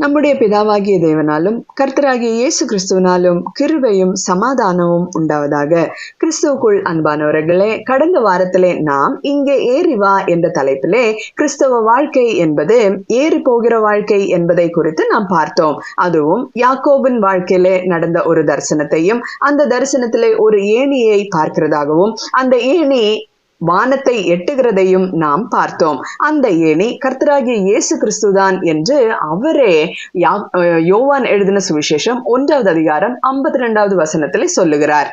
நம்முடைய பிதாவாகிய தேவனாலும் கர்த்தராகிய இயேசு கிறிஸ்துவினாலும் கிருபையும் சமாதானமும் உண்டாவதாக. கிறிஸ்துவுக்குள் அன்பானவர்களே, கடந்த வாரத்திலே நாம் இங்கே ஏறி வா என்ற தலைப்பிலே கிறிஸ்தவ வாழ்க்கை என்பது ஏறி போகிற வாழ்க்கை என்பதை குறித்து நாம் பார்த்தோம். அதுவும் யாக்கோபின் வாழ்க்கையிலே நடந்த ஒரு தரிசனத்தையும், அந்த தரிசனத்திலே ஒரு ஏணியை பார்க்கிறதாகவும், அந்த ஏணி வானத்தை எட்டுகிறதையும் நாம் பார்த்தோம். அந்த ஏணி கர்த்தராகிய இயேசு கிறிஸ்துதான் என்று அவரே யோவான் எழுதின சுவிசேஷம் 1வது அதிகாரம் 52வது வசனத்திலே சொல்லுகிறார்.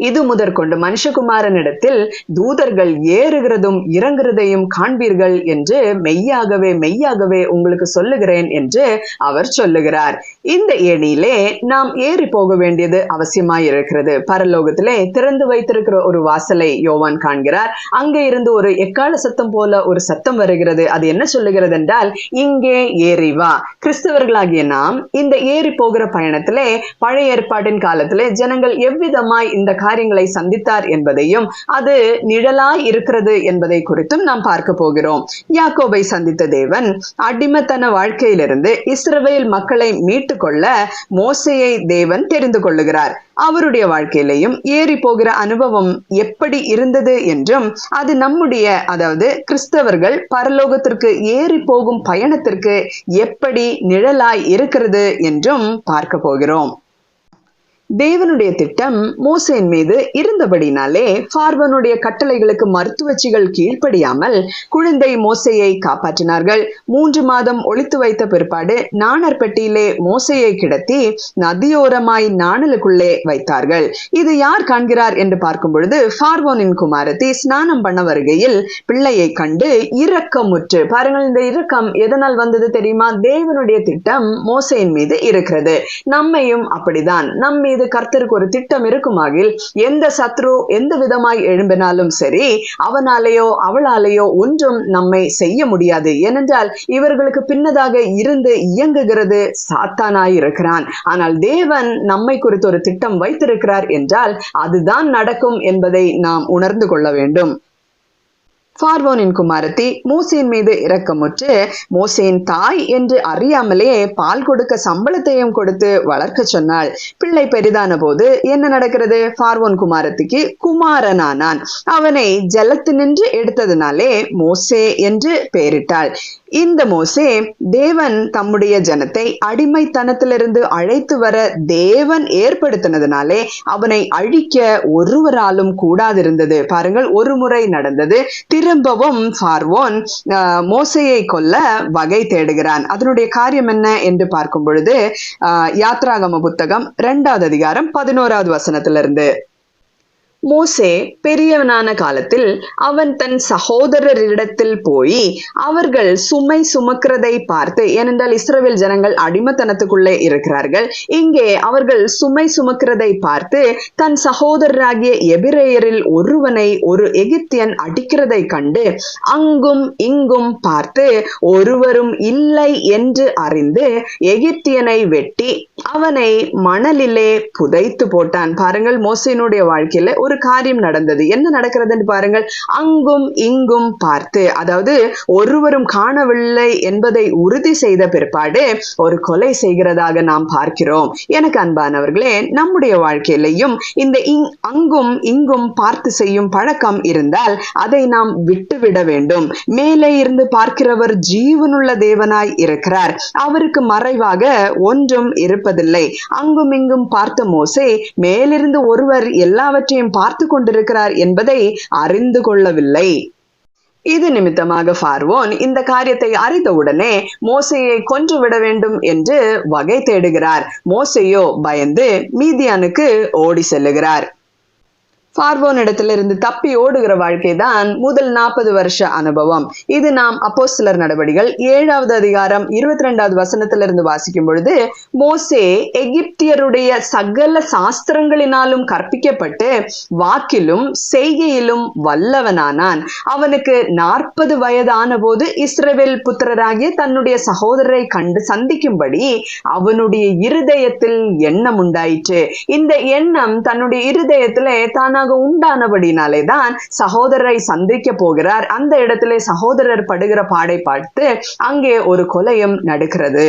இது முதற்கொண்டு மனுஷகுமாரனிடத்தில் தூதர்கள் ஏறுகிறதும் இறங்குறதையும் காண்பீர்கள் என்று மெய்யாகவே மெய்யாகவே உங்களுக்கு சொல்லுகிறேன் என்று அவர் சொல்லுகிறார். இந்த ஏணியிலே நாம் ஏறி போக வேண்டியது அவசியமாயிருக்கிறது. பரலோகத்திலே திறந்து வைத்திருக்கிற ஒரு வாசலை யோவான் காண்கிறார். அங்கே இருந்து ஒரு எக்கால சத்தம் போல ஒரு சத்தம் வருகிறது. அது என்ன சொல்லுகிறது என்றால், இங்கே ஏறி வா. கிறிஸ்தவர்களாகிய நாம் இந்த ஏறி போகிற பயணத்திலே பழைய ஏற்பாட்டின் காலத்திலே ஜனங்கள் எவ்விதமாய் இந்த காரியங்களை சந்தித்தார் என்பதையும், அது நிழலாய் இருக்கிறது என்பதை குறித்தும் நாம் பார்க்க போகிறோம். யாக்கோபை சந்தித்த தேவன் அடிமைத்தன வாழ்க்கையிலிருந்து இஸ்ரவேல் மக்களை மீட்டு கொள்ள மோசேயை தேவன் தெரிந்து கொள்ளுகிறார். அவருடைய வாழ்க்கையிலையும் ஏறி போகிற அனுபவம் எப்படி இருந்தது என்றும், அது நம்முடைய, அதாவது கிறிஸ்தவர்கள் பரலோகத்திற்கு ஏறி போகும் பயணத்திற்கு எப்படி நிழலாய் இருக்கிறது என்றும் பார்க்க போகிறோம். தேவனுடைய திட்டம் மோசேயின் மீது இருந்தபடினாலே பார்வோனுடைய கட்டளைகளுக்கு மருத்துவச்சிகள் கீழ்ப்படியாமல் குழந்தை மோசேயை காப்பாற்றினார்கள். 3 மாதம் ஒளித்து வைத்த பிற்பாடு நாணர் பெட்டியிலே மோசேயை கிடத்தி நதியோரமாய் நாணலுக்குள்ளே வைத்தார்கள். இது யார் காண்கிறார் என்று பார்க்கும் பொழுது, பார்வோனின் குமாரத்தி ஸ்நானம் பண்ண வருகையில் பிள்ளையை கண்டு இரக்கமுற்று, பாருங்கள், இந்த இரக்கம் எதனால் வந்தது தெரியுமா? தேவனுடைய திட்டம் மோசேயின் மீது இருக்கிறது. நம்மையும் அப்படிதான். நம் மீது கர்த்தருக்கு ஒரு திட்டம் இருக்குமாகில் எந்த சத்ரு எந்த விதமாய் எழும்பினாலும் சரி, அவனாலேயோ அவளாலேயோ ஒன்றும் நம்மை செய்ய முடியாது. ஏனென்றால் இவர்களுக்கு பின்னதாக இருந்து இயங்குகிறது சாத்தானாய் இருக்கிறான். ஆனால் தேவன் நம்மை குறித்து ஒரு திட்டம் வைத்திருக்கிறார் என்றால் அதுதான் நடக்கும் என்பதை நாம் உணர்ந்து கொள்ள வேண்டும். பார்வோனின் குமாரத்தி மோசேயின் மீது இரக்கமுற்று மோசேயின் தாய் என்று அறியாமலே பால் கொடுக்க சம்பளத்தையும் கொடுத்து வளர்க்க சொன்னாள். பிள்ளை பெரிதான போது என்ன நடக்கிறது? பார்வோன் குமாரத்திக்கு குமாரனானான். அவனை ஜலத்தினின்று எடுத்ததினாலே மோசே என்று பெயரிட்டாள். இந்த மோசே தேவன் தம்முடைய ஜனத்தை அடிமைத்தனத்திலிருந்து அழைத்து வர தேவன் ஏற்படுத்தினதுனாலே அவனை அழிக்க ஒருவராலும் கூடாதிருந்தது. பாருங்கள், ஒரு முறை நடந்தது. திரும்பவும் பார்வோன் மோசேயை கொல்ல வகை தேடுகிறான். அதனுடைய காரியம் என்ன என்று பார்க்கும் பொழுது, யாத்ராகம புத்தகம் 2வது அதிகாரம் 11வது வசனத்திலிருந்து, மோசே பெரியவனான காலத்தில் அவன் தன் சகோதரரிடத்தில் போய் அவர்கள் சுமை சுமக்கிறதை பார்த்து, ஏனென்றால் இஸ்ரவேல் ஜனங்கள் அடிமைத்தனத்துக்குள்ளே இருக்கிறார்கள், இங்கே அவர்கள் சுமை சுமக்கிறதை பார்த்து தன் சகோதரராகிய எபிரேயரில் ஒருவனை ஒரு எகிப்தியன் அடிக்கிறதை கண்டு அங்கும் இங்கும் பார்த்து ஒருவரும் இல்லை என்று அறிந்து எகிப்தியனை வெட்டி அவனை மணலிலே புதைத்து போட்டான். பாருங்கள், மோசேயினுடைய வாழ்க்கையில ஒரு காரியம் நடந்தது. என்ன நடக்கிறது என்று பாருங்கள். அங்கும் இங்கும் பார்த்து, அதாவது ஒருவரும் காணவில்லை என்பதை உறுதி செய்த பிற்பாடு ஒரு கொலை செய்கிறதாக நாம் பார்க்கிறோம். எனக்கு அன்பானவர்களே, நம்முடைய வாழ்க்கையிலையும் இந்த அங்கும் இங்கும் பார்த்து செய்யும் பழக்கம் இருந்தால் அதை நாம் விட்டுவிட வேண்டும். மேலே இருந்து பார்க்கிறவர் ஜீவனுள்ள தேவனாய் இருக்கிறார். அவருக்கு மறைவாக ஒன்றும் இருப்பதில்லை. அங்கும் இங்கும் பார்த்த மோசே மேலிருந்து ஒருவர் எல்லாவற்றையும் பார்த்து கொண்டிருக்கிறார் என்பதை அறிந்து கொள்ளவில்லை. இது நிமித்தமாக பார்வோன் இந்த காரியத்தை அறிந்தவுடனே மோசேயை கொன்று விட வேண்டும் என்று வகை தேடுகிறார். மோசேயோ பயந்து மீதியானுக்கு ஓடி செல்லுகிறார். பார்வோன் இடத்திலிருந்து தப்பி ஓடுகிற வாழ்க்கை தான் முதல் 40 வருஷ அனுபவம். இது நாம் அப்போஸ்தலர் நடவடிக்கைகள் 7வது அதிகாரம் 22வது வசனத்திலிருந்து வாசிக்கும் பொழுது, மோசே எகிப்தியருடைய சகல சாஸ்திரங்களினாலும் கற்பிக்கப்பட்டு வாக்கிலும் செய்கையிலும் வல்லவனானான். அவனுக்கு 40 வயதான போது இஸ்ரவேல் புத்திரராகிய தன்னுடைய சகோதரரை கண்டு சந்திக்கும்படி அவனுடைய இருதயத்தில் எண்ணம் உண்டாயிற்று. இந்த எண்ணம் தன்னுடைய இருதயத்திலே தானாக உண்டானபடினாலே தான் சகோதரரை சந்திக்க போகிறார். அந்த இடத்திலே சகோதரர் படுகிற பாடை பார்த்து அங்கே ஒரு கொலையும் நடக்கிறது.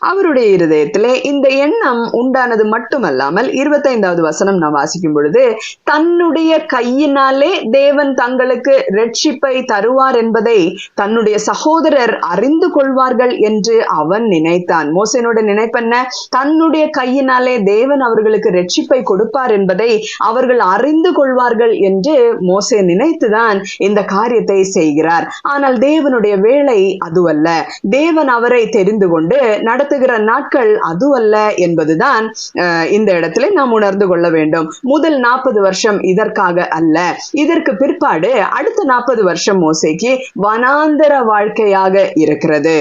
அவருடைய இருதயத்திலே இந்த எண்ணம் உண்டானது மட்டுமல்லாமல் 25வது வசனம் நாம் வாசிக்கும் பொழுது, தன்னுடைய கையினாலே தேவன் தங்களுக்கு ரட்சிப்பை தருவார் என்பதை தன்னுடைய சகோதரர் அறிந்து கொள்வார்கள் என்று அவன் நினைத்தான். மோசேனுடைய நினைப்பென்ன? தன்னுடைய கையினாலே தேவன் அவர்களுக்கு ரட்சிப்பை கொடுப்பார் என்பதை அவர்கள் அறிந்து கொள்வார்கள் என்று மோசே நினைத்துதான் இந்த காரியத்தை செய்கிறார். ஆனால் தேவனுடைய வேலை அதுவல்ல. தேவன் அவரை தெரிந்து கொண்டு நடத்துகிற நாட்கள் அதுவல்ல என்பதுதான் இந்த இடத்துல நாம் உணர்ந்து கொள்ள வேண்டும். முதல் 40 வருஷம் இதற்காக அல்ல. இதற்கு பிற்பாடு அடுத்த 40 வருஷம் மோசேக்கு வனாந்தர வாழ்க்கையாக இருக்கிறது.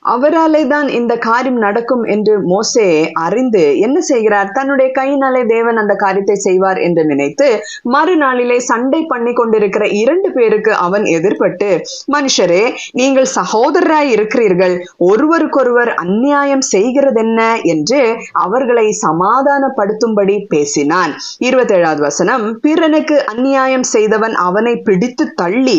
அவராலே தான் இந்த காரியம் நடக்கும் என்று மோசே அறிந்து என்ன செய்கிறார்? தன்னுடைய கையினாலே தேவன் அந்த காரியத்தை செய்வார் என்று நினைத்து மறுநாளிலே சண்டை பண்ணி கொண்டிருக்கிற 2 பேருக்கு அவன் எதிர்பட்டு, மனுஷரே, நீங்கள் சகோதரராய் இருக்கிறீர்கள், ஒருவருக்கொருவர் அநியாயம் செய்கிறதென்ன என்று அவர்களை சமாதானப்படுத்தும்படி பேசினான். 27வது வசனம், பிறனுக்கு அநியாயம் செய்தவன் அவனை பிடித்து தள்ளி,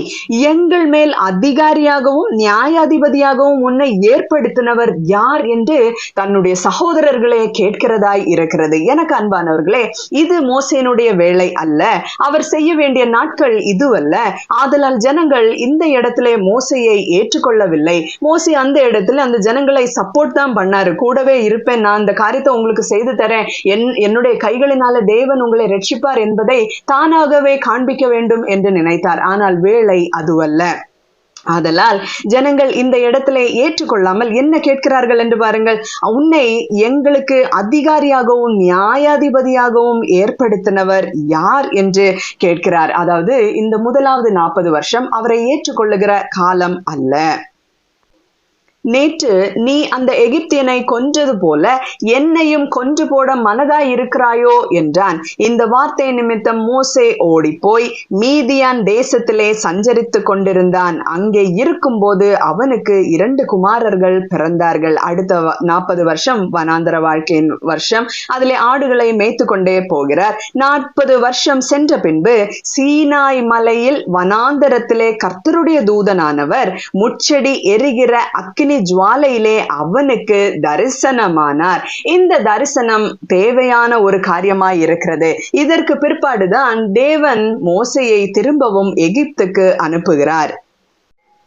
எங்கள் மேல் அதிகாரியாகவும் நியாயாதிபதியாகவும் உன்னை ஏற்படுத்தினவர் யார் என்று தன்னுடைய சகோதரர்களே கேட்கிறதாய் இருக்கிறது. எனக்கு அன்பானவர்களே, இது மோசேனுடைய வேலை அல்ல. அவர் செய்ய வேண்டிய நாட்கள் இதுவல்ல. ஆதலால் ஜனங்கள் இந்த இடத்திலே மோசையை ஏற்றுக்கொள்ளவில்லை. மோசே அந்த இடத்துல அந்த ஜனங்களை சப்போர்ட் தான் பண்ணாரு. கூடவே இருப்பேன், நான் இந்த காரியத்தை உங்களுக்கு செய்து தரேன், என்னுடைய கைகளினால தேவன் உங்களை ரட்சிப்பார் என்பதை தானாகவே காண்பிக்க வேண்டும் என்று நினைத்தார். ஆனால் வேலை அதுவல்ல. ஆதலால் ஜனங்கள் இந்த இடத்திலே ஏற்றுக்கொள்ளாமல் என்ன கேட்கிறார்கள் என்று பாருங்கள். உன்னை எங்களுக்கு அதிகாரியாகவும் நியாயாதிபதியாகவும் ஏற்படுத்தினவர் யார் என்று கேட்கிறார். அதாவது இந்த முதலாவது 40 வருஷம் அவரை ஏற்றுக்கொள்ளுகிற காலம் அல்ல. நேற்று நீ அந்த எகிப்தியனை கொன்றது போல என்னையும் கொன்று போட மனதாய் இருக்கிறாயோ என்றான். இந்த வார்த்தை நிமித்தம் மோசே ஓடிப்போய் மீதியான் தேசத்திலே சஞ்சரித்து கொண்டிருந்தான். அங்கே இருக்கும்போது அவனுக்கு 2 குமாரர்கள் பிறந்தார்கள். அடுத்த 40 வருஷம் வனாந்தர வாழ்க்கையின் வருஷம். அதிலே ஆடுகளை மேய்த்து கொண்டே போகிறார். 40 வருஷம் சென்ற பின்பு சீனாய் மலையில் வனாந்தரத்திலே கர்த்தருடைய தூதனானவர் முட்செடி எரிகிற அக்கினி ஜுவாலையிலே அவனுக்கு தரிசனமானார். இந்த தரிசனம் தேவையான ஒரு காரியமாய் இருக்கிறது. இதற்கு பிற்பாடுதான் தேவன் மோசேயை திரும்பவும் எகிப்துக்கு அனுப்புகிறார்.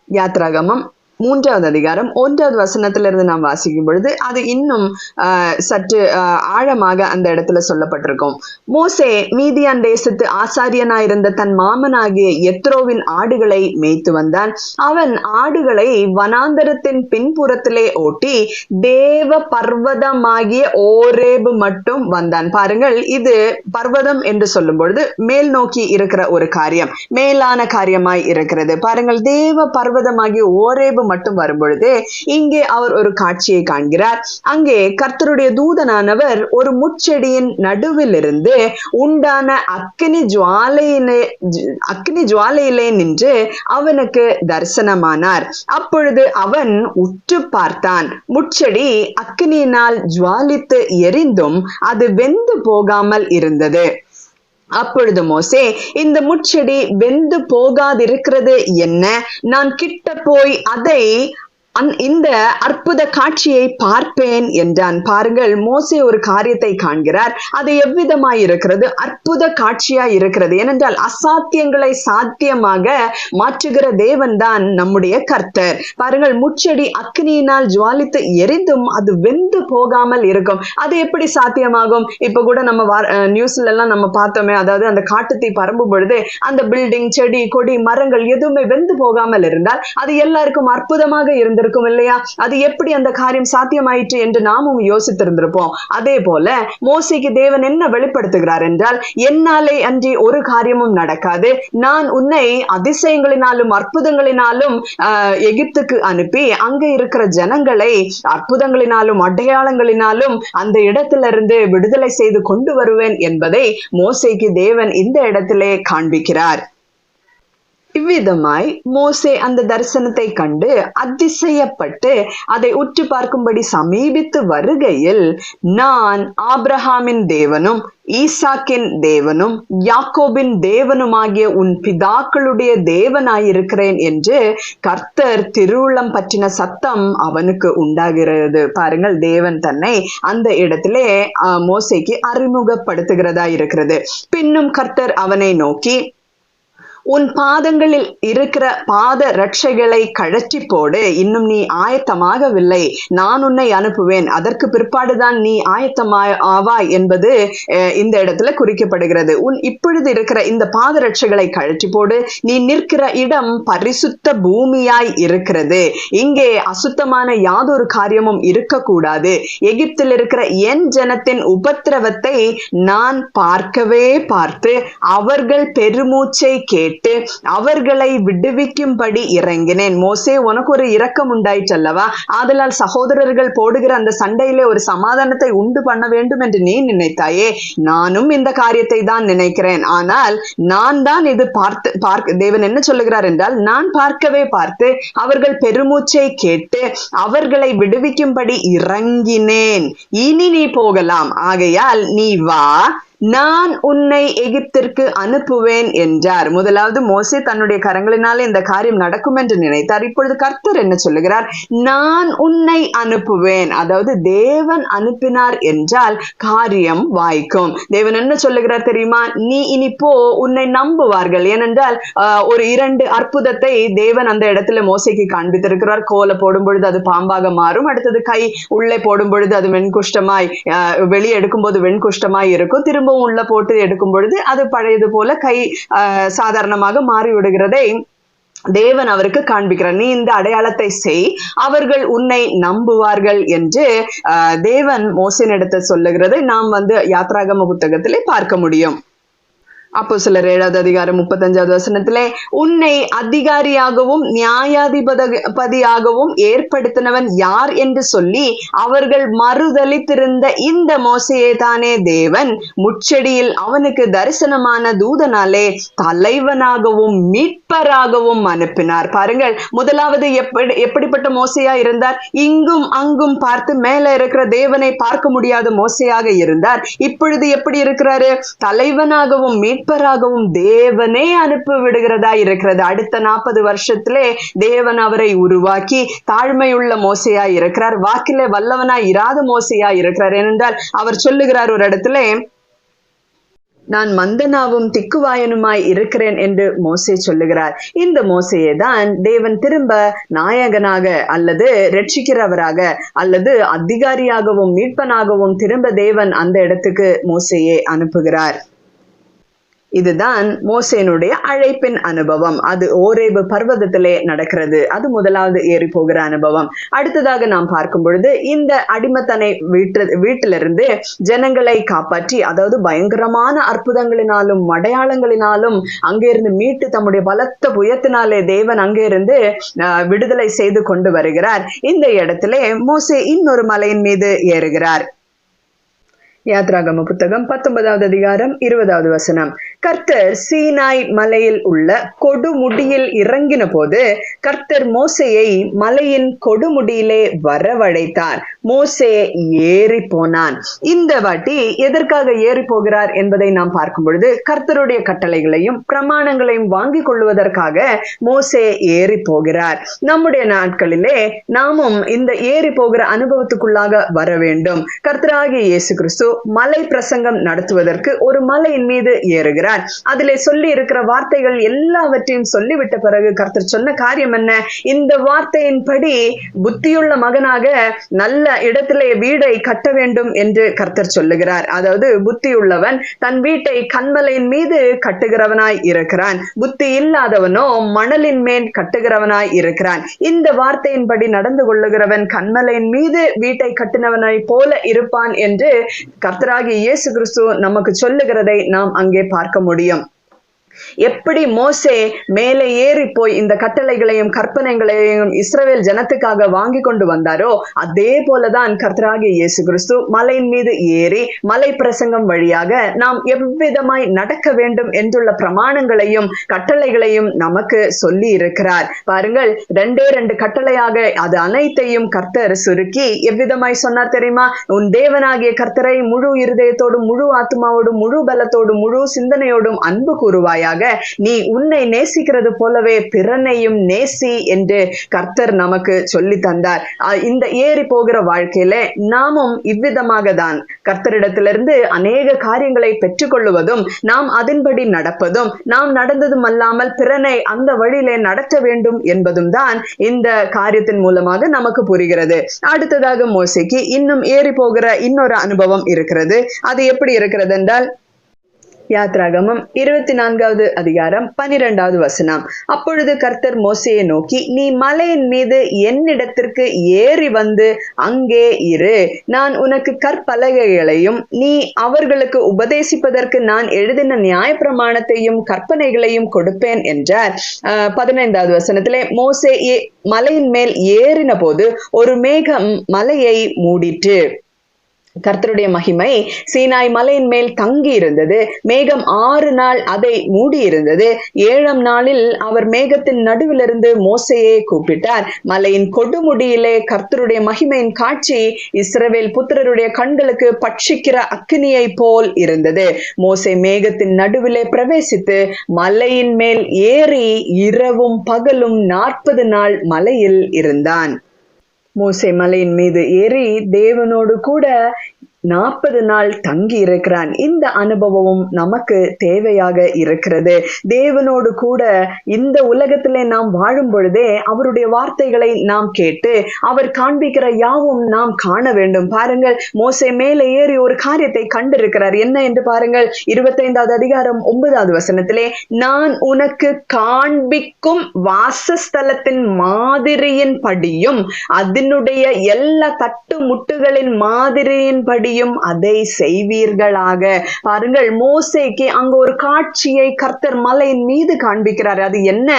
யாத்ராகமம் 3வது அதிகாரம் 1வது வசனத்திலிருந்து நாம் வாசிக்கும் பொழுது அது இன்னும் சற்று ஆழமாக அந்த இடத்துல சொல்லப்பட்டிருக்கும். மோசே மீதியான் தேசத்து ஆசாரியனாயிருந்த தன் மாமனாகிய எத்ரோவின் ஆடுகளை மேய்த்து வந்தான். அவன் ஆடுகளை வனாந்தரத்தின் பின்புறத்திலே ஓட்டி தேவ பர்வதமாகிய ஓரேபு மட்டும் வந்தான். பாருங்கள், இது பர்வதம் என்று சொல்லும் பொழுது மேல் நோக்கி இருக்கிற ஒரு காரியம், மேலான காரியமாய் இருக்கிறது. பாருங்கள், தேவ பர்வதமாகிய ஓரேபு மட்டும் வரும்பொழுது இங்கே அவர் ஒரு காட்சியை காண்கிறார். அங்கே கர்த்தருடைய தூதனானவர் ஒரு முட்செடியின் நடுவில் இருந்து உண்டான அக்கினி ஜுவாலையிலே நின்று அவனுக்கு தரிசனமானார். அப்பொழுது அவன் உற்று பார்த்தான். முட்செடி அக்கினியினால் ஜுவாலித்து எரிந்தும் அது வெந்து போகாமல் இருந்தது. அப்பொழுது மோசே, இந்த முட்செடி வெந்து போகாதிருக்கிறது என்ன? நான் கிட்ட போய் அதை இந்த அற்புத காட்சியை பார்ப்பேன் என்றான். பாருங்கள், மோசே ஒரு காரியத்தை காண்கிறார். அது எவ்விதமாய் இருக்கிறது? அற்புத காட்சியாய் இருக்கிறது. ஏனென்றால் அசாத்தியங்களை சாத்தியமாக மாற்றுகிற தேவன் தான் நம்முடைய கர்த்தர். பாருங்கள், முட்செடி அக்னியினால் ஜுவாலித்து எரிந்தும் அது வெந்து போகாமல் இருக்கும். அது எப்படி சாத்தியமாகும்? இப்ப கூட நம்ம நியூஸ்ல எல்லாம் நம்ம பார்த்தோமே, அதாவது அந்த காட்டுத்தீ பரம்பும் பொழுது அந்த பில்டிங், செடி, கொடி, மரங்கள் எதுவுமே வெந்து போகாமல் இருந்தால் அது எல்லாருக்கும் அற்புதமாக இருந்திருக்கும் இல்லையா? அது எப்படி அந்த காரியம் சாத்தியமாயிற்று என்று நாமும் யோசித்திருந்திருப்போம். அதே போல மோசேக்கு தேவன் என்ன வெளிப்படுத்துகிறார் என்றால், என்னாலே அன்றி ஒரு காரியமும் நடக்காது. நான் உன்னை அதிசயங்களினாலும் அற்புதங்களினாலும் எகிப்துக்கு அனுப்பி அங்க இருக்கிற ஜனங்களை அற்புதங்களினாலும் அடையாளங்களினாலும் அந்த இடத்திலிருந்து விடுதலை செய்து கொண்டு வருவேன் என்பதை மோசேக்கு தேவன் இந்த இடத்திலே காண்பிக்கிறார். இவ்விதமாய் மோசே அந்த தரிசனத்தை கண்டு அதிசயப்பட்டு அதை உற்று பார்க்கும்படி சமீபித்து வருகையில், நான் ஆபிரகாமின் தேவனும் ஈசாக்கின் தேவனும் யாக்கோபின் தேவனுமாகிய உன் பிதாக்களுடைய தேவனாயிருக்கிறேன் என்று கர்த்தர் திருவுளம் பற்றின சத்தம் அவனுக்கு உண்டாகிறது. பாருங்கள், தேவன் தன்னை அந்த இடத்திலே மோசேக்கு அறிமுகப்படுத்துகிறதா இருக்கிறது. பின்னும் கர்த்தர் அவனை நோக்கி, உன் பாதங்களில் இருக்கிற பாத ரட்சைகளை கழற்றி போடு, இன்னும் நீ ஆயத்தமாகவில்லை, நான் உன்னை அனுப்புவேன், அதற்கு பிற்பாடுதான் நீ ஆயத்தமாவாய் என்பது இந்த இடத்துல குறிக்கப்படுகிறது. உன் இப்பொழுது இருக்கிற இந்த பாத ரட்சைகளை கழற்றி போடு, நீ நிற்கிற இடம் பரிசுத்த பூமியாய் இருக்கிறது, இங்கே அசுத்தமான யாதொரு காரியமும் இருக்கக்கூடாது, எகிப்தில் இருக்கிற என் ஜனத்தின் உபத்திரவத்தை நான் பார்க்கவே பார்த்து அவர்கள் பெருமூச்சை கேட்டு அவர்களை விடுவிக்கும்படி இறங்கினேன். மோசே, உனக்கு ஒரு இரக்கம் உண்டாயிற்றல்லவா, ஆதலால் சகோதரர்கள் போடுகிற அந்த சண்டையிலே ஒரு சமாதானத்தை உண்டு பண்ண வேண்டும் என்று நீ நினைத்தாயே, நானும் இந்த காரியத்தை தான் நினைக்கிறேன், ஆனால் நான் தான் இது பார்க்க தேவன் என்ன சொல்லுகிறார் என்றால், நான் பார்க்கவே பார்த்து அவர்கள் பெருமூச்சை கேட்டு அவர்களை விடுவிக்கும்படி இறங்கினேன், இனி நீ போகலாம், ஆகையால் நீ வா, நான் உன்னை எகிப்திற்கு அனுப்புவேன் என்றார். முதலாவது மோசே தன்னுடைய கரங்களினாலே இந்த காரியம் நடக்கும் என்று நினைத்தார். இப்பொழுது கர்த்தர் என்ன சொல்லுகிறார்? நான் உன்னை அனுப்புவேன். அதாவது தேவன் அனுப்பினார் என்றால் காரியம் வாய்க்கும். தேவன் என்ன சொல்லுகிறார் தெரியுமா? நீ இனி போ, உன்னை நம்புவார்கள். ஏனென்றால் ஒரு 2 அற்புதத்தை தேவன் அந்த இடத்துல மோசேக்கு காண்பித்திருக்கிறார். கோலை போடும் பொழுது அது பாம்பாக மாறும், அடுத்தது கை உள்ளே போடும் பொழுது அது வெண்குஷ்டமாய், வெளியே எடுக்கும் போது வெண்குஷ்டமாய் இருக்கும், திரும்ப உள்ள போட்டு எடுக்கும் பொழுது அது பழையது போல கை சாதாரணமாக மாறிவிடுகிறதை தேவன் அவருக்கு காண்பிக்கிறார். நீ இந்த அடையாளத்தை செய், அவர்கள் உன்னை நம்புவார்கள் என்று தேவன் மோசேனிடத்தில் சொல்லுகிறது நாம் யாத்ராகம புத்தகத்திலே பார்க்க முடியும். அப்போஸ்தலர் 7வது அதிகாரம் 35வது வசனத்திலே, உன்னை அதிகாரியாகவும் நியாயாதிபதியாகவும் ஏற்படுத்தினவன் யார் என்று சொல்லி அவர்கள் மறுதலித்திருந்த இந்த மோசேயை தானே தேவன் முச்செடியில் அவனுக்கு தரிசனமான தூதனாலே தலைவனாகவும் மீட்பராகவும் அனுப்பினார். பாருங்கள், முதலாவது எப்படிப்பட்ட மோசையா இருந்தார்? இங்கும் அங்கும் பார்த்து மேல இருக்கிற தேவனை பார்க்க முடியாத மோசையாக இருந்தார். இப்பொழுது எப்படி இருக்கிறாரு? தலைவனாகவும் மீட்பராகவும் தேவனே அனுப்பி விடுகிறதா இருக்கிறது. அடுத்த 40 வருஷத்திலே தேவன் அவரை உருவாக்கி தாழ்மையுள்ள மோசையா இருக்கிறார், வாக்கிலே வல்லவனா இராத மோசையா இருக்கிறார். ஏனென்றால் அவர் சொல்லுகிறார் ஒரு இடத்துல, நான் மந்தனாவும் திக்குவாயனுமாய் இருக்கிறேன் என்று மோசே சொல்லுகிறார். இந்த மோசையை தான் தேவன் திரும்ப நாயகனாக அல்லது ரட்சிக்கிறவராக அல்லது அதிகாரியாகவும் மீட்பனாகவும் திரும்ப தேவன் அந்த இடத்துக்கு மோசையை அனுப்புகிறார். இதுதான் மோசேனுடைய அழைப்பின் அனுபவம். அது ஓரேபு பர்வதத்திலே நடக்கிறது. அது முதலாவது ஏறி போகிற அனுபவம். அடுத்ததாக நாம் பார்க்கும் பொழுது இந்த அடிமத்தனை வீட்டிலிருந்து ஜனங்களை காப்பாற்றி, அதாவது பயங்கரமான அற்புதங்களினாலும் அடையாளங்களினாலும் அங்கிருந்து மீட்டு தம்முடைய பலத்த புயத்தினாலே தேவன் அங்கிருந்து விடுதலை செய்து கொண்டு வருகிறார். இந்த இடத்திலே மோசே இன்னொரு மலையின் மீது ஏறுகிறார். யாத்ராகம புத்தகம் 19வது அதிகாரம் 20வது வசனம். கர்த்தர் சீனாய் மலையில் உள்ள கொடுமுடியில் இறங்கின போது கர்த்தர் மோசேயை மலையின் கொடுமுடியிலே வரவழைத்தார். மோசே ஏறி போனான். இந்த வாட்டி எதற்காக ஏறி போகிறார் என்பதை நாம் பார்க்கும் பொழுது கர்த்தருடைய கட்டளைகளையும் பிரமாணங்களையும் வாங்கி கொள்வதற்காக மோசே ஏறி போகிறார். நம்முடைய நாட்களிலே நாமும் இந்த ஏறி போகிற அனுபவத்துக்குள்ளாக வர வேண்டும். கர்த்தராகிய இயேசு கிறிஸ்து மலை பிரசங்கம் நடத்துவதற்கு ஒரு மலையின் மீது ஏறுகிறார். அதிலே சொல்லி இருக்கிற வார்த்தைகள் எல்லாவற்றையும் சொல்லிவிட்ட பிறகு கர்த்தர் சொன்ன காரியம் என்ன? இந்த வார்த்தையின்படி புத்தியுள்ள மகனாக நல்ல இடத்திலே வீடை கட்ட வேண்டும் என்று கர்த்தர் சொல்லுகிறார். அதாவது புத்தியுள்ளவன் தன் வீட்டை கன்மலையின் மீது கட்டுகிறவனாய் இருக்கிறான், புத்தி இல்லாதவனோ மணலின் மேல் கட்டுகிறவனாய் இருக்கிறான். இந்த வார்த்தையின்படி நடந்து கொள்ளுகிறவன் கன்மலையின் மீது வீட்டை கட்டினவனை போல இருப்பான் என்று கர்த்தராகிய இயேசு கிறிஸ்து நமக்கு சொல்லுகிறதை நாம் அங்கே பார்க்க முடியும். எப்படி மோசே மேலே ஏறி போய் இந்த கட்டளைகளையும் கற்பனைகளையும் இஸ்ரவேல் ஜனத்துக்காக வாங்கி கொண்டு வந்தாரோ, அதே போலதான் கர்த்தராகிய இயேசு கிறிஸ்து மலையின் மீது ஏறி மலை பிரசங்கம் வழியாக நாம் எவ்விதமாய் நடக்க வேண்டும் என்றுள்ள பிரமாணங்களையும் கட்டளைகளையும் நமக்கு சொல்லி இருக்கிறார். பாருங்கள், 2 கட்டளையாக அது அனைத்தையும் கர்த்தர் சுருக்கி எவ்விதமாய் சொன்னார் தெரியுமா? உன் தேவனாகிய கர்த்தரை முழு இருதயத்தோடும் முழு ஆத்மாவோடும் முழு பலத்தோடும் முழு சிந்தனையோடும் அன்பு கூறுவாயாக, நீ உன்னை நேசிக்கிறது போலவே பிறனையும் நேசி என்று கர்த்தர் நமக்கு சொல்லி தந்தார். இந்த ஏறி போகிற வாழ்க்கையில நாமும் இவ்விதமாக தான் கர்த்தரிடத்திலிருந்து அநேக காரியங்களை பெற்றுக்கொள்ளுவதும் நாம் அதன்படி நடப்பதும் நாம் நடந்ததும் அல்லாமல் பிறனை அந்த வழியிலே நடத்த வேண்டும் என்பதும் தான் இந்த காரியத்தின் மூலமாக நமக்கு புரிகிறது. அடுத்ததாக மோசேக்கு இன்னும் ஏறி போகிற இன்னொரு அனுபவம் இருக்கிறது. அது எப்படி இருக்கிறது என்றால், யாத்ராகமம் 24வது அதிகாரம் 12வது வசனம். அப்பொழுது கர்த்தர் மோசேயை நோக்கி, நீ மலையின் மீது என்னிடத்திற்கு ஏறி வந்து அங்கே இரு, நான் உனக்கு கற்பலகைகளையும் நீ அவர்களுக்கு உபதேசிப்பதற்கு நான் எழுதின நியாயப்பிரமாணத்தையும் கற்பனைகளையும் கொடுப்பேன் என்றார். 15வது வசனத்திலே, மோசே மலையின் மேல் ஏறின போது ஒரு மேகம் மலையை மூடிற்று. கர்த்தருடைய மகிமை சீனாய் மலையின் மேல் தங்கி இருந்தது. மேகம் 6 நாள் அதை மூடி இருந்தது. 7ஆம் நாளில் அவர் மேகத்தின் நடுவிலிருந்து மோசேயை கூப்பிட்டார். மலையின் கொடுமுடியிலே கர்த்தருடைய மகிமையின் காட்சி இஸ்ரவேல் புத்திரருடைய கண்களுக்கு பட்சிக்கிற அக்கினியை போல் இருந்தது. மோசே மேகத்தின் நடுவிலே பிரவேசித்து மலையின் மேல் ஏறி இரவும் பகலும் 40 நாள் மலையில் இருந்தான். மோசே மலையின் மீது ஏறி தேவனோடு கூட 40 நாள் தங்கி இருக்கிறான். இந்த அனுபவமும் நமக்கு தேவையாக இருக்கிறது. தேவனோடு கூட இந்த உலகத்திலே நாம் வாழும் பொழுதே அவருடைய வார்த்தைகளை நாம் கேட்டு அவர் காண்பிக்கிற யாவும் நாம் காண வேண்டும். பாருங்கள், மோசே மேலே ஏறி ஒரு காரியத்தை கண்டிருக்கிறார். என்ன என்று பாருங்கள். 25வது அதிகாரம் 9வது வசனத்திலே, நான் உனக்கு காண்பிக்கும் வாசஸ்தலத்தின் மாதிரியின் படியும் அதனுடைய எல்லா தட்டு முட்டுகளின் மாதிரியின் படி அதை செய்வீர்களாக. பாருங்கள், மோசேக்கு அங்க ஒரு காட்சியை கர்த்தர் மலையின் மீது காண்பிக்கிறார். அது என்ன?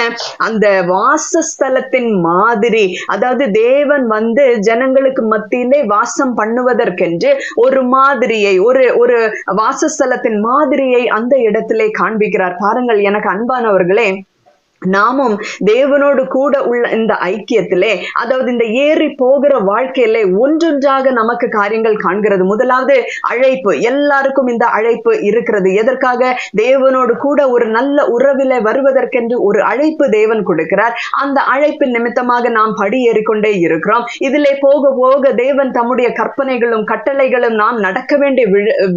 அந்த வாசஸ்தலத்தின் மாதிரி, அதாவது தேவன் வந்து ஜனங்களுக்கு மத்தியிலே வாசம் பண்ணுவதற்கென்று ஒரு மாதிரியை, ஒரு வாசஸ்தலத்தின் மாதிரியை அந்த இடத்திலே காண்பிக்கிறார். பாருங்கள், எனக்கு அன்பானவர்களே, நாமும் தேவனோடு கூட உள்ள இந்த ஐக்கியத்திலே, அதாவது இந்த ஏறி போகிற வாழ்க்கையிலே ஒன்றொன்றாக நமக்கு காரியங்கள் காண்கிறது. முதலாவது அழைப்பு. எல்லாருக்கும் இந்த அழைப்பு இருக்கிறது. எதற்காக? தேவனோடு கூட ஒரு நல்ல உறவிலே வருவதற்கென்று ஒரு அழைப்பு தேவன் கொடுக்கிறார். அந்த அழைப்பின் நிமித்தமாக நாம் படியேறிக்கொண்டே இருக்கிறோம். இதிலே போக போக தேவன் தம்முடைய கற்பனைகளும் கட்டளைகளும் நாம் நடக்க வேண்டிய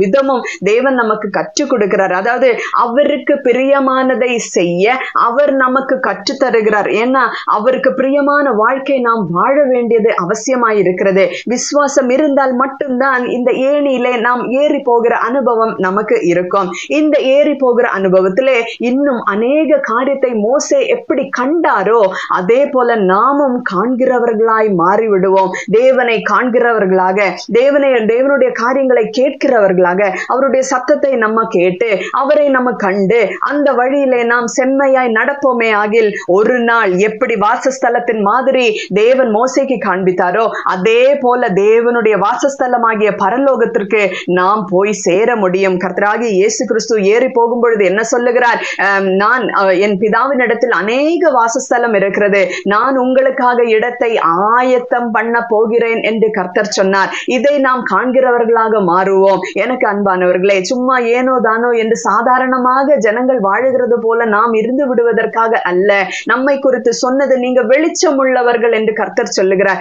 விதமும் தேவன் நமக்கு கற்றுக் கொடுக்கிறார். அதாவது அவருக்கு பிரியமானதை செய்ய அவர் நமக்கு கற்றுத் தருகிறார். ஏன்னா அவருக்கு பிரியமான வாழ்க்கை நாம் வாழ வேண்டியது அவசியமாய் இருக்கிறது. விசுவாசம் இருந்தால் மட்டும்தான் இந்த ஏணியிலே நாம் ஏறி போகிற அனுபவம் நமக்கு இருக்கும். இந்த ஏறி போகிற அனுபவத்திலே இன்னும் அநேக காரியத்தை மோசே எப்படி கண்டாரோ அதே போல நாமும் காண்கிறவர்களாய் மாறிவிடுவோம். தேவனை காண்கிறவர்களாக, தேவனுடைய காரியங்களை கேட்கிறவர்களாக, அவருடைய சத்தத்தை நம்ம கேட்டு அவரை நம்ம கண்டு அந்த வழியிலே நாம் செம்மையாய் நடப்போமே ஆகில் ஒரு நாள் எப்படி வாசஸ்தலத்தின் மாதிரி தேவன் மோசேக்கு காண்பித்தாரோ அதே போல தேவனுடைய வாசஸ்தலமாகிய பரலோகத்திற்கு நாம் போய் சேர முடியும். கர்த்தராகிய இயேசு கிறிஸ்து ஏறி போகும் பொழுது என்ன சொல்லுகிறார்? நான் என் பிதாவின் இடத்தில் அநேக வாசஸ்தலம் இருக்கிறது, நான் உங்களுக்காக இடத்தை ஆயத்தம் பண்ண போகிறேன் என்று கர்த்தர் சொன்னார். இதை நாம் காண்கிறவர்களாக மாறுவோம். எனக்கு அன்பானவர்களே, சும்மா ஏனோ தானோ என்று சாதாரணமாக ஜனங்கள் வாழுகிறது போல நாம் இருந்து விடுவதற்காக அல்ல. நம்மை குறித்து சொன்னது நீங்க வெளிச்சம் உள்ளவர்கள் என்று கர்த்தர் சொல்லுகிறார்.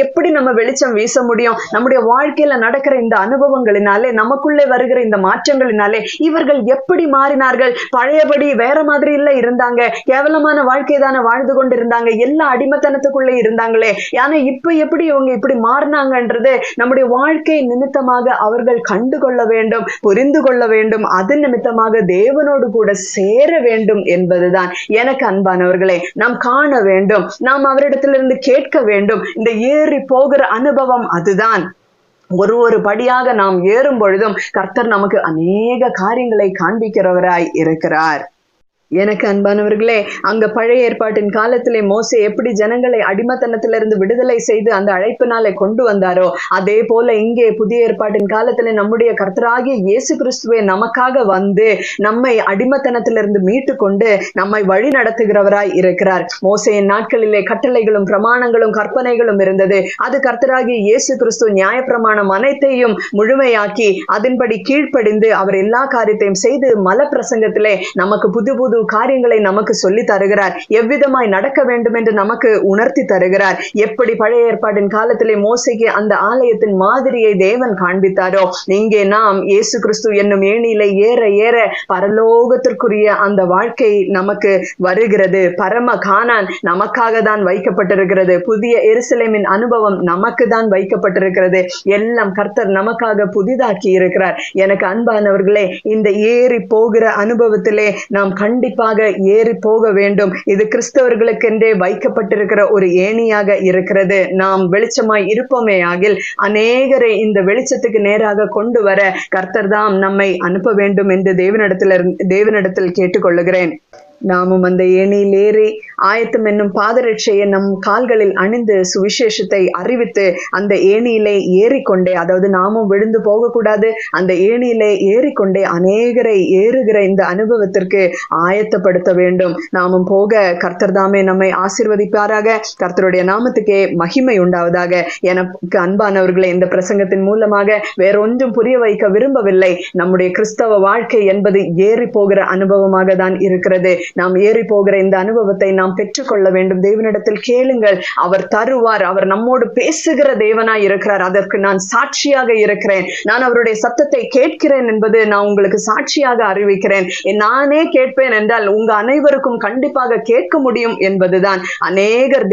எப்படி நம்ம வெளிச்சம் வீச முடியும்? நம்முடைய வாழ்க்கையில நடக்கிற இந்த அனுபவங்களினாலே, நமக்குள்ளே வருகிற இந்த மாற்றங்களினாலே இவர்கள் எப்படி மாறினார்கள்? பழையபடி வேற மாதிரி இல்ல இருந்தாங்க, கேவலமான வாழ்க்கை தானே வாழ்ந்து கொண்டு இருந்தாங்க, எல்லா அடிமத்தனத்துக்குள்ளே இருந்தாங்களே, ஆனா இப்ப எப்படி இவங்க இப்படி மாறினாங்கன்றது நம்முடைய வாழ்க்கை நிமித்தமாக அவர்கள் கண்டுகொள்ள வேண்டும், புரிந்து கொள்ள வேண்டும். அது நிமித்தமாக தேவனோடு கூட சேர வேண்டும் என்பதுதான். எனக்கு அன்பானவர்களே, நாம் காண வேண்டும், நாம் அவரிடத்திலிருந்து கேட்க வேண்டும். இந்த ஏறி போகிற அனுபவம் அதுதான். ஒரு படியாக நாம் ஏறும் பொழுதும் கர்த்தர் நமக்கு அநேக காரியங்களை காண்பிக்கிறவராய் இருக்கிறார். எனக்கு அன்பானவர்களே, அங்க பழைய ஏற்பாட்டின் காலத்திலே மோசே எப்படி ஜனங்களை அடிமைத்தனத்திலிருந்து விடுதலை செய்து அந்த அழைப்பினாலே கொண்டு வந்தாரோ, அதே போல இங்கே புதிய ஏற்பாட்டின் காலத்திலே நம்முடைய கர்த்தராகிய இயேசு கிறிஸ்துவே நமக்காக வந்து நம்மை அடிமைத்தனத்திலிருந்து மீட்டு கொண்டு நம்மை வழி நடத்துகிறவராய் இருக்கிறார். மோசேயின் நாட்களிலே கட்டளைகளும் பிரமாணங்களும் கற்பனைகளும் இருந்தது. அது கர்த்தராகிய இயேசு கிறிஸ்து நியாயப்பிரமாணம் அனைத்தையும் முழுமையாக்கி அதன்படி கீழ்ப்படிந்து அவர் எல்லா காரியத்தையும் செய்து மலப்பிரசங்கத்திலே நமக்கு புது புது காரியங்களை நமக்கு சொல்லி தருகிறார். எவ்விதமாய் நடக்க வேண்டும் என்று நமக்கு உணர்த்தி தருகிறார். எப்படி பழைய ஏற்பாட்டின் காலத்திலே மோசேக்கு அந்த ஆலயத்தின் மாதிரியை தேவன் காண்பித்தாரோ, இங்கே நாம் இயேசு கிறிஸ்து என்னும் ஏணியிலே ஏற ஏற பரலோகத்திற்குரிய அந்த வாழ்க்கை நமக்கு வருகிறது. பரம கானான் நமக்காக தான் வைக்கப்பட்டிருக்கிறது. புதிய எருசலேமின் அனுபவம் நமக்கு தான் வைக்கப்பட்டிருக்கிறது. எல்லாம் கர்த்தர் நமக்காக புதிதாக்கி இருக்கிறார். எனக்கு அன்பானவர்களே, இந்த ஏறி போகிற அனுபவத்திலே நாம் கண்டிப்பாக ஏறி போக வேண்டும். இது கிறிஸ்தவர்களுக்கென்றே வைக்கப்பட்டிருக்கிற ஒரு ஏணியாக இருக்கிறது. நாம் வெளிச்சமாய் இருப்போமே ஆகில் அநேகரை இந்த வெளிச்சத்துக்கு நேராக கொண்டு வர கர்த்தர் தாம் நம்மை அனுப்ப வேண்டும் என்று தேவனிடத்தில் கேட்டுக்கொள்ளுகிறேன். நாமும் அந்த ஏணியில் ஏறி ஆயத்தம் என்னும் பாதரட்சையை நம் கால்களில் அணிந்து சுவிசேஷத்தை அறிவித்து அந்த ஏணியிலே ஏறிக்கொண்டே, அதாவது நாமும் விழுந்து போகக்கூடாது, அந்த ஏணியிலே ஏறிக்கொண்டே அநேகரை ஏறுகிற இந்த அனுபவத்திற்கு ஆயத்தப்படுத்த வேண்டும். நாமும் போக கர்த்தர் தாமே நம்மை ஆசீர்வதிப்பாராக. கர்த்தருடைய நாமத்துக்கே மகிமை உண்டாவதாக. எனக்கு அன்பானவர்களே, இந்த பிரசங்கத்தின் மூலமாக வேறொன்றும் புரிய வைக்க விரும்பவில்லை. நம்முடைய கிறிஸ்தவ வாழ்க்கை என்பது ஏறி போகிற அனுபவமாக தான் இருக்கிறது. நாம் ஏறி போகிற இந்த அனுபவத்தை நாம் பெற்றுக்கொள்ள வேண்டும். தேவனிடத்தில் கேளுங்கள், அவர் தருவார். அவர் நம்மோடு பேசுகிற தேவனாய் இருக்கிறார். அதற்கு நான் சாட்சியாக இருக்கிறேன். நான் அவருடைய சத்தத்தை கேட்கிறேன் என்பது நான் உங்களுக்கு சாட்சியாக அறிவிக்கிறேன். நானே கேட்பேன் என்றால் உங்க அனைவருக்கும் கண்டிப்பாக கேட்க முடியும் என்பதுதான். அநேகர்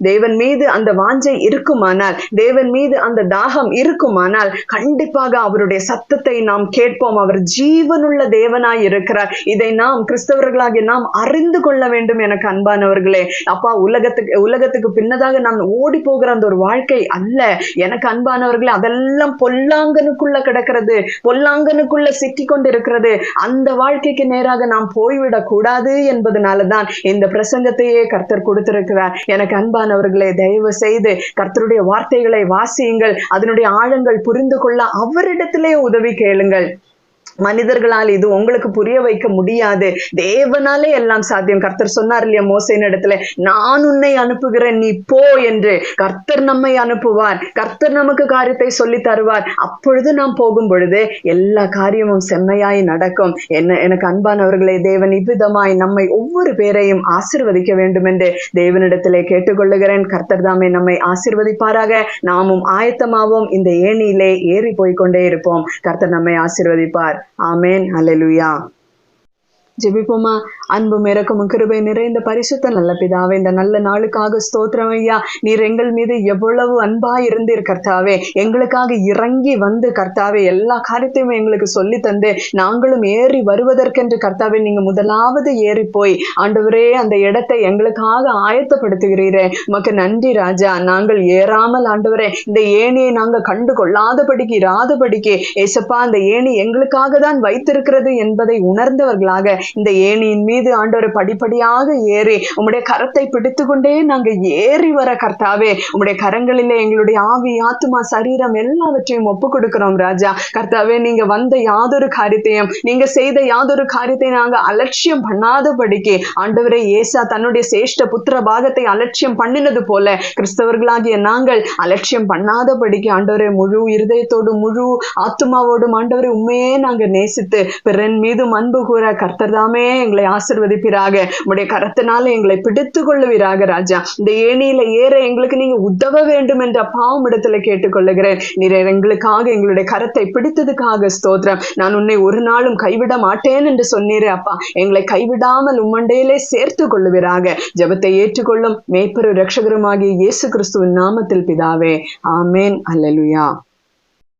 தேவன் மீது அந்த வாஞ்சை இருக்குமானால், தேவன் மீது அந்த தாகம் இருக்குமானால் கண்டிப்பாக அவருடைய சத்தத்தை நாம் கேட்போம். அவர் ஜீவனுள்ள தேவனாய் இருக்கிறார். இதை நாம் கிறிஸ்தவர்களாகிய நாம் அறிந்து கொள்ள வேண்டும். எனக்கு அன்பானவர்களே, அப்பா, உலகத்துக்கு பின்னதாக நாம் ஓடி போகிற அந்த ஒரு வாழ்க்கை அல்ல. எனக்கு அன்பானவர்களே, அதெல்லாம் பொல்லாங்கனுக்குள்ள கிடக்கிறது, பொல்லாங்கனுக்குள்ள சிக்கி கொண்டு இருக்கிறது. அந்த வாழ்க்கைக்கு நேராக நாம் போய்விடக் கூடாது என்பதனாலதான் இந்த பிரசங்கத்தையே கர்த்தர் கொடுத்திருக்கிறார். எனக்கு அன்பானவர்களே, தயவு செய்து கர்த்தருடைய வார்த்தைகளை வாசியுங்கள். அதனுடைய ஆழங்கள் புரிந்து கொள்ள அவரிடத்திலே உதவி கேளுங்கள். மனிதர்களால் இது உங்களுக்கு புரிய வைக்க முடியாது. தேவனாலே எல்லாம் சாத்தியம். கர்த்தர் சொன்னார் இல்லையா மோசேயின் இடத்துல, நான் உன்னை அனுப்புகிறேன், நீ போ என்று. கர்த்தர் நம்மை அனுப்புவார். கர்த்தர் நமக்கு காரியத்தை சொல்லி தருவார். அப்பொழுது நாம் போகும் பொழுது எல்லா காரியமும் செம்மையாய் நடக்கும். எனக்கு அன்பானவர்களே, தேவன் இவ்விதமாய் நம்மை ஒவ்வொரு பேரையும் ஆசீர்வதிக்க வேண்டும் என்று தேவனிடத்திலே கேட்டுக்கொள்ளுகிறேன். கர்த்தர் தாமே நம்மை ஆசீர்வதிப்பாராக. நாமும் ஆயத்தமாவோம். இந்த ஏணியிலே ஏறி போய்கொண்டே இருப்போம். கர்த்தர் நம்மை ஆசீர்வதிப்பார். ஆமென். அல்லேலூயா. ஜெபிப்போமா. அன்பும் இரக்கமும் கிருபை நிறைந்த பரிசுத்த நல்ல பிதாவே, இந்த நல்ல நாளுக்காக ஸ்தோத்திரம் ஐயா. நீர் எங்கள் மீது எவ்வளவு அன்பாய் இருந்தீர் கர்த்தாவே. எங்களுக்காக இறங்கி வந்து கர்த்தாவே எல்லா காரியத்தையும் எங்களுக்கு சொல்லி தந்து நாங்களும் ஏறி வருவதற்கென்று கர்த்தாவே நீங்க முதலாவது ஏறி போய் ஆண்டவரே அந்த இடத்தை எங்களுக்காக ஆயத்தப்படுத்துகிறீரே, உமக்கு நன்றி ராஜா. நாங்கள் ஏறாமல் ஆண்டவரே இந்த ஏணியை நாங்கள் கண்டு கொள்ளாதபடிக்கு இராதபடிக்கு ஏசப்பா, அந்த ஏணி எங்களுக்காக தான் வைத்திருக்கிறது என்பதை உணர்ந்தவர்களாக இந்த ஏணியின் மீது ஆண்டவர் படிப்படியாக ஏறி உம்முடைய கரத்தை பிடித்து கொண்டே நாங்க ஏறி வர கர்த்தாவே, உம்முடைய கரங்களிலே எங்களுடைய ஆவி, ஆத்துமா, சரீரம் எல்லாவற்றையும் ஒப்பு கொடுக்கிறோம் ராஜா. கர்த்தாவே, நீங்க வந்த யாதொரு காரியத்தையும், நீங்க செய்த யாதொரு காரியத்தை நாங்க அலட்சியம் பண்ணாதபடிக்கு ஆண்டவரே ஏசா தன்னுடைய சேஷ்ட புத்திர பாகத்தை அலட்சியம் பண்ணினது போல கிறிஸ்தவர்களாகிய நாங்கள் அலட்சியம் பண்ணாதபடிக்கு ஆண்டவரே முழு இருதயத்தோடும் முழு ஆத்துமாவோடும் ஆண்டவரை உண்மையே நாங்க நேசித்து பிறன் மீதும் அன்பு கூற கர்த்தர் தாமே எங்களை ஆசீர்வதிப்பீராக. உடைய கரத்தினால எங்களை பிடித்து கொள்ளுவீராக ராஜா. இந்த ஏணியில ஏற எங்களுக்கு நீங்க உதவ வேண்டும் என்ற பாவம் இடத்துல கேட்டுக்கொள்ளுகிறேன். நீர் எங்களுக்காக எங்களுடைய கரத்தை பிடித்ததுக்காக ஸ்தோத்திரம். நான் உன்னை ஒரு நாளும் கைவிட மாட்டேன் என்று சொன்னீரே அப்பா, எங்களை கைவிடாமல் உம்மண்டையிலே சேர்த்து கொள்ளுவீராக. ஜெபத்தை ஏற்றுக்கொள்ளும் மேய்ப்பரும் இரட்சகருமாகிய இயேசு கிறிஸ்துவின் நாமத்தில் பிதாவே, ஆமென். அல்லேலூயா.